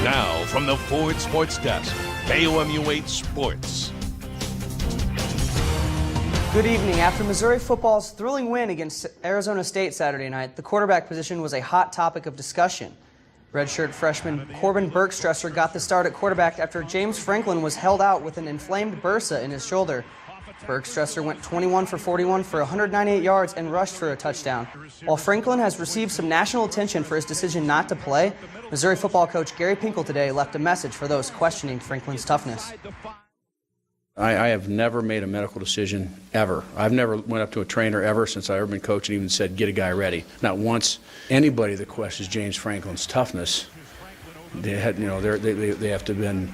Now, from the Ford Sports Desk, KOMU 8 Sports. Good evening. After Missouri football's thrilling win against Arizona State Saturday night, the quarterback position was a hot topic of discussion. Redshirt freshman Corbin Bergstresser got the start at quarterback after James Franklin was held out with an inflamed bursa in his shoulder. Bergstresser went 21 for 41 for 198 yards and rushed for a touchdown. While Franklin has received some national attention for his decision not to play, Missouri football coach Gary Pinkel today left a message for those questioning Franklin's toughness. I have never made a medical decision ever. I've never went up to a trainer ever since I've ever been coaching and even said, get a guy ready. Not once. Anybody that questions James Franklin's toughness, they have to have been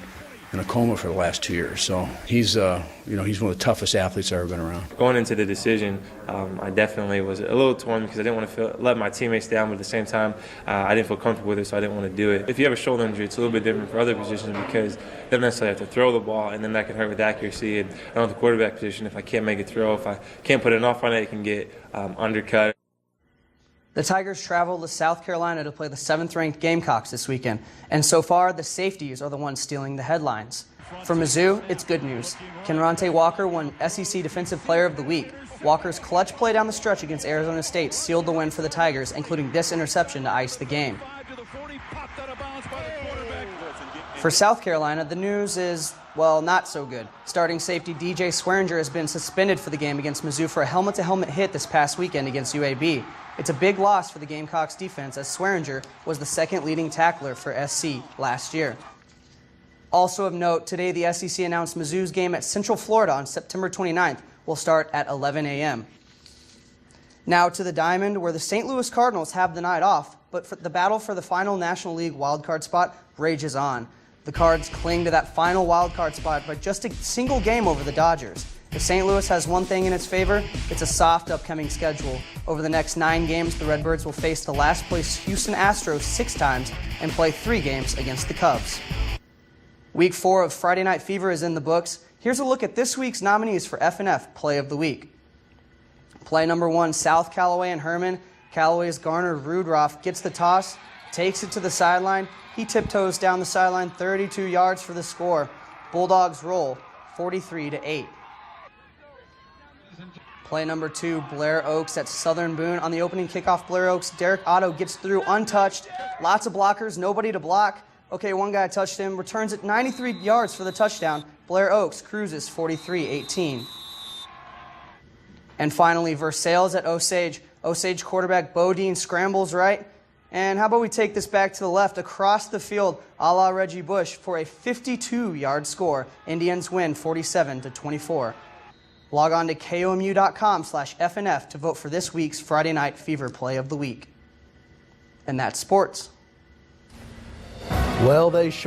in a coma for the last 2 years. So he's one of the toughest athletes I've ever been around. Going into the decision, I definitely was a little torn because I didn't want to let my teammates down, but at the same time, I didn't feel comfortable with it, so I didn't want to do it. If you have a shoulder injury, it's a little bit different for other positions because they don't necessarily have to throw the ball, and then that can hurt with accuracy. And I know the quarterback position, if I can't make a throw, if I can't put enough on it, it can get undercut. The Tigers travel to South Carolina to play the 7th-ranked Gamecocks this weekend, and so far the safeties are the ones stealing the headlines. For Mizzou, it's good news. Kenronte Walker won SEC Defensive Player of the Week. Walker's clutch play down the stretch against Arizona State sealed the win for the Tigers, including this interception to ice the game. For South Carolina, the news is, well, not so good. Starting safety DJ Swearinger has been suspended for the game against Mizzou for a helmet-to-helmet hit this past weekend against UAB. It's a big loss for the Gamecocks defense as Swearinger was the second leading tackler for SC last year. Also of note, today the SEC announced Mizzou's game at Central Florida on September 29th will start at 11 a.m. Now to the Diamond, where the St. Louis Cardinals have the night off, but the battle for the final National League wildcard spot rages on. The Cards cling to that final wildcard spot by just a single game over the Dodgers. If St. Louis has one thing in its favor, it's a soft upcoming schedule. Over the next 9 games, the Redbirds will face the last-place Houston Astros 6 times and play 3 games against the Cubs. Week 4 of Friday Night Fever is in the books. Here's a look at this week's nominees for F&F Play of the Week. Play number 1, South Callaway and Herman. Callaway's Garner Rudroff gets the toss, takes it to the sideline. He tiptoes down the sideline 32 yards for the score. Bulldogs roll 43-8. Play number 2, Blair Oaks at Southern Boone. On the opening kickoff, Blair Oaks, Derek Otto gets through untouched. Lots of blockers, nobody to block. Okay, one guy touched him, returns it 93 yards for the touchdown. Blair Oaks cruises 43-18. And finally, Versailles at Osage. Osage quarterback Bodine scrambles right. And how about we take this back to the left across the field, a la Reggie Bush, for a 52-yard score. Indians win 47-24. Log on to KOMU.com/FNF to vote for this week's Friday Night Fever Play of the Week. And that's sports. Well, they sure